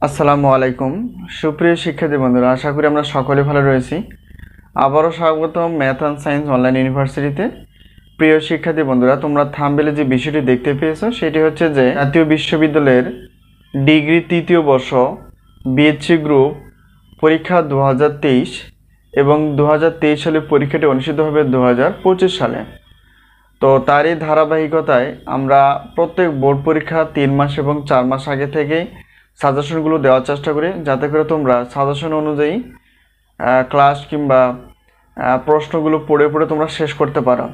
আসসালামু আলাইকুম সুপ্রিয় শিক্ষার্থী বন্ধুরা, আশা করি আমরা সকলে ভালো রয়েছি। আবারও স্বাগতম ম্যাথ অ্যান্ড সায়েন্স অনলাইন ইউনিভার্সিটিতে। প্রিয় শিক্ষার্থী বন্ধুরা, তোমরা থাম্বনেলে যে বিষয়টি দেখতে পেয়েছো সেটি হচ্ছে যে জাতীয় বিশ্ববিদ্যালয়ের ডিগ্রি তৃতীয় বর্ষ বিএসসি গ্রুপ পরীক্ষা 2023 এবং 2023 সালে পরীক্ষাটি অনুষ্ঠিত হবে 2025 সালে। তো তারই ধারাবাহিকতায় আমরা প্রত্যেক বোর্ড পরীক্ষা 3 মাস এবং 4 মাস আগে থেকেই সাজেশনগুলো দেওয়ার চেষ্টা করি, যাতে করে তোমরা সাজেশন অনুযায়ী ক্লাস কিংবা প্রশ্নগুলো পড়ে পড়ে তোমরা শেষ করতে পারো।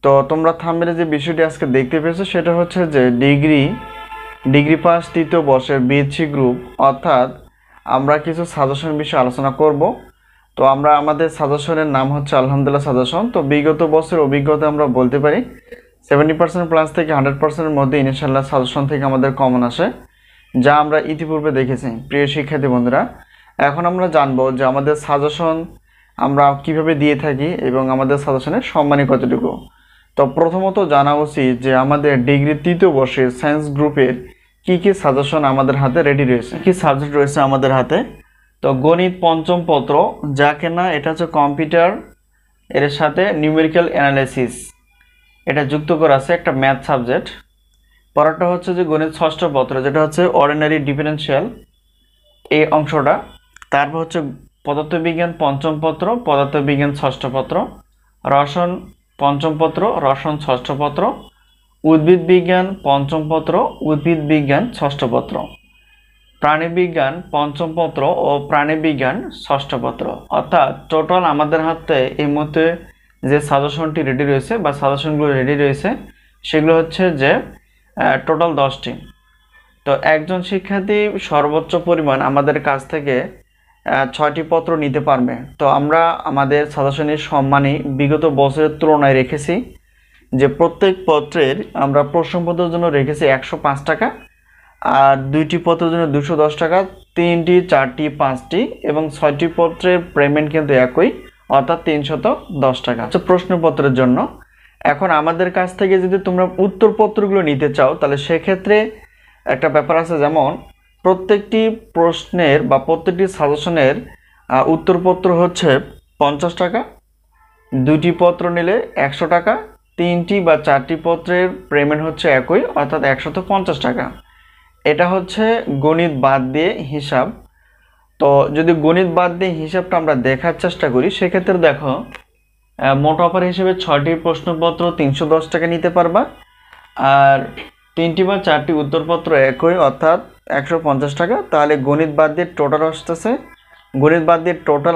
তো তোমরা থাম্বনেলে যে বিষয়টি আজকে দেখতে পেয়েছো সেটা হচ্ছে যে ডিগ্রি পাস তৃতীয় বর্ষের বিএসসি গ্রুপ, অর্থাৎ আমরা কিছু সাজেশন বিষয়ে আলোচনা করব। তো আমরা আমাদের সাজেশনের নাম হচ্ছে আলহামদুলিল্লাহ সাজেশন। তো বিগত বছরের অভিজ্ঞতা আমরা বলতে পারি 70% প্লাস থেকে 100%-এর মধ্যে ইনশাআল্লাহ সাজেশন থেকে আমাদের কমন আসে, যা আমরা ইতিপূর্বে দেখেছি। প্রিয় শিক্ষার্থী বন্ধুরা, এখন আমরা জানবো যে আমাদের সাজেশন আমরা কিভাবে দিয়ে থাকি এবং আমাদের সাজেশনের সম্মানী কতটুকু। তো প্রথমত জানা উচিত যে আমাদের ডিগ্রি তৃতীয় বর্ষের সায়েন্স গ্রুপের কি কি সাজেশন আমাদের হাতে রেডি রয়েছে, কি সাবজেক্ট রয়েছে আমাদের হাতে। তো গণিত পঞ্চম পত্র, যা কেনা এটা হচ্ছে কম্পিউটার, এর সাথে নিউমেরিক্যাল অ্যানালাইসিস এটা যুক্ত করা আছে, একটা ম্যাথ সাবজেক্ট। পরেরটা হচ্ছে যে গণিত ষষ্ঠ পত্র, যেটা হচ্ছে অর্ডিনারি ডিফারেনশিয়াল এই অংশটা। তারপর হচ্ছে পদার্থবিজ্ঞান পঞ্চম পত্র, পদার্থবিজ্ঞান ষষ্ঠ পত্র। রসায়ন পঞ্চম পত্র, রসায়ন ষষ্ঠ পত্র। উদ্ভিদ বিজ্ঞান পঞ্চম পত্র, উদ্ভিদ বিজ্ঞান ষষ্ঠ পত্র। প্রাণীবিজ্ঞান পঞ্চম পত্র ও প্রাণীবিজ্ঞান ষষ্ঠ পত্র। অর্থাৎ টোটাল আমাদের হাতে এই মুহূর্তে যে সাজেশনটি রেডি রয়েছে বা সাজেশনগুলো রেডি রয়েছে সেগুলো হচ্ছে যে টোটাল 10টি। তো একজন শিক্ষার্থী সর্বোচ্চ পরিমাণ আমাদের কাছ থেকে 6টি পত্র নিতে পারবে। তো আমরা আমাদের সাজেশনের সম্মানী বিগত বছরের তুলনায় রেখেছি যে প্রত্যেক পত্রের আমরা প্রশ্নপত্রের জন্য রেখেছি 105 টাকা, আর 2টি পত্রের জন্য 210 টাকা, 3টি 4টি 5টি এবং 6টি পত্রের পেমেন্ট কিন্তু একই, অর্থাৎ 310 টাকা হচ্ছে প্রশ্নপত্রের জন্য। এখন আমাদের কাছ থেকে যদি তোমরা উত্তরপত্রগুলো নিতে চাও তাহলে সেক্ষেত্রে একটা ব্যাপার আছে, যেমন প্রত্যেকটি প্রশ্নের বা প্রত্যেকটি সাজেশনের উত্তরপত্র হচ্ছে 50 টাকা, 2টি পত্র নিলে 100 টাকা, 3টি বা 4টি পত্রের পেমেন্ট হচ্ছে একই, অর্থাৎ 150 টাকা। এটা হচ্ছে গণিত বাদ দিয়ে হিসাব। তো যদি গণিত বাদ দিয়ে হিসাবটা আমরা দেখার চেষ্টা করি সেক্ষেত্রে দেখো, মোট অফার হিসেবে 6টি প্রশ্নপত্র 310 টাকা নিতে পারবা, আর 3টি বা 4টি উত্তরপত্র একই, অর্থাৎ 150 টাকা। তাহলে গণিত বাদ দিয়ে টোটাল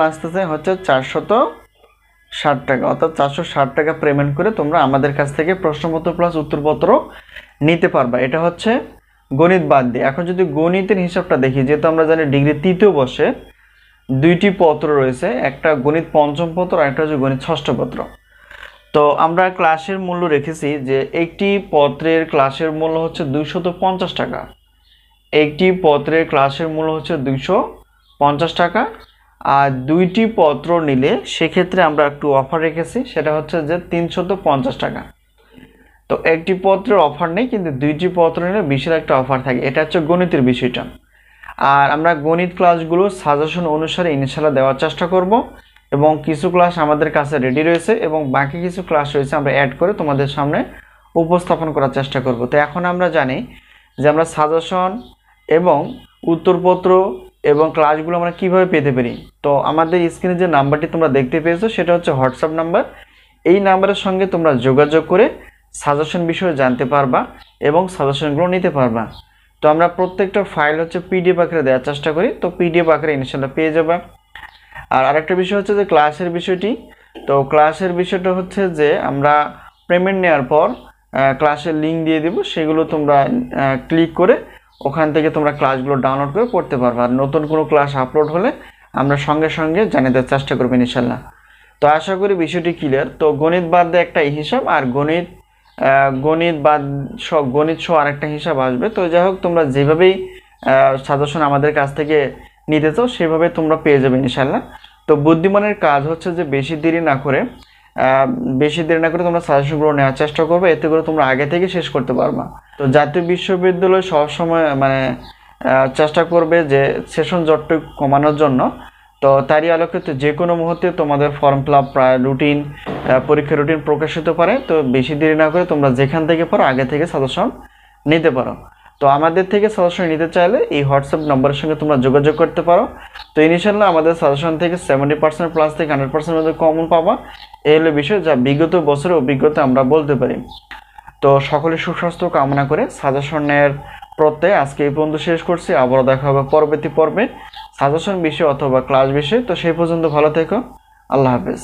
আসতেছে হচ্ছে 460 টাকা, অর্থাৎ 460 টাকা পেমেন্ট করে তোমরা আমাদের কাছ থেকে প্রশ্নপত্র প্লাস উত্তরপত্র নিতে পারবা। এটা হচ্ছে গণিত বাদ দিয়ে। এখন যদি গণিতের হিসাবটা দেখি, যেহেতু আমরা জানি ডিগ্রি তৃতীয় বর্ষে 2টি পত্র রয়েছে, একটা গণিত পঞ্চম পত্র আর একটা হচ্ছে গণিত ষষ্ঠ পত্র। তো আমরা ক্লাসের মূল্য রেখেছি যে একটি পত্রের ক্লাসের মূল্য হচ্ছে 250 টাকা, একটি পত্রের ক্লাসের মূল্য হচ্ছে 250 টাকা। আর 2টি পত্র নিলে সেক্ষেত্রে আমরা একটু অফার রেখেছি, সেটা হচ্ছে যে 350 টাকা। তো একটি পত্রের অফার নেই, কিন্তু 2টি পত্র নিলে বিশাল একটা অফার থাকে। এটা হচ্ছে গণিতের বিষয়টা। আর আমরা গণিত ক্লাসগুলো সাজেশন অনুসারে ইনশাআল্লাহ দেওয়ার চেষ্টা করব, এবং কিছু ক্লাস আমাদের কাছে রেডি রয়েছে এবং বাকি কিছু ক্লাস রয়েছে আমরা অ্যাড করে তোমাদের সামনে উপস্থাপন করার চেষ্টা করব। তো এখন আমরা জানি যে আমরা সাজেশন এবং উত্তরপত্র এবং ক্লাসগুলো আমরা কিভাবে পেতে পারি। তো আমাদের স্ক্রিনে যে নাম্বারটি তোমরা দেখতে পেয়েছো সেটা হচ্ছে হোয়াটসঅ্যাপ নাম্বার। এই নাম্বারের সঙ্গে তোমরা যোগাযোগ করে সাজেশন বিষয়ে জানতে পারবা এবং সাজেশনগুলো নিতে পারবা। তো আমরা প্রত্যেকটা ফাইল হচ্ছে পিডিএফ আকারে দেওয়ার চেষ্টা করি, তো পিডিএফ আকারে ইনশাআল্লাহ পেয়ে যাবে। আর আরেকটা বিষয় হচ্ছে যে ক্লাসের বিষয়টি। তো ক্লাসের বিষয়টা হচ্ছে যে আমরা পেমেন্ট নেওয়ার পর ক্লাসের লিঙ্ক দিয়ে দেব, সেগুলো তোমরা ক্লিক করে ওখান থেকে তোমরা ক্লাসগুলো ডাউনলোড করে পড়তে পারবে। আর নতুন কোনো ক্লাস আপলোড হলে আমরা সঙ্গে সঙ্গে জানিয়ে দেওয়ার চেষ্টা করবো ইনশাআল্লাহ। তো আশা করি বিষয়টি ক্লিয়ার। তো গণিত বাদ দিয়ে একটা হিসাব, আর গণিত সহ আরেকটা হিসাব আসবে। তো যাই হোক, তোমরা যেভাবেই সাজেশন আমাদের কাছ থেকে নিতে চাও সেভাবে তোমরা পেয়ে যাবে ইনশাআল্লাহ। তো বুদ্ধিমানের কাজ হচ্ছে যে বেশি দেরি না করে তোমরা সাজেশনগুলো নেওয়ার চেষ্টা করবে, এতে করে তোমরা আগে থেকে শেষ করতে পারবা। তো জাতীয় বিশ্ববিদ্যালয় সবসময় চেষ্টা করবে যে সেশন জটটুকু কমানোর জন্য। তো তারই আলোকিত যে কোনো মুহূর্তে তোমাদের ফর্ম ফিল আপ প্রায় রুটিন পরীক্ষা রুটিন প্রকাশিত পারে। তো বেশি দেরি না করে তোমরা যেখান থেকে পারো আগে থেকে সাজেশন নিতে পারো। তো আমাদের থেকে সাজেশন নিতে চাইলে এই হোয়াটসঅ্যাপ নম্বরের সঙ্গে তোমরা যোগাযোগ করতে পারো। তো ইনিশিয়ালি আমাদের সাজেশন থেকে 70% প্লাস থেকে 100% মধ্যে কমন পাবা, এই হলো বিষয় যা বিগত বছরের অভিজ্ঞতা আমরা বলতে পারি। তো সকলের সুস্বাস্থ্য কামনা করে সাজেশনের প্রত্যয় আজকে এই পর্যন্ত শেষ করছি। আবারও দেখা হবে পরবর্তী পর্বে সাজেশন বিষয় অথবা ক্লাস বিষয়। তো সেই পর্যন্ত ভালো থেকো, আল্লাহ হাফেজ।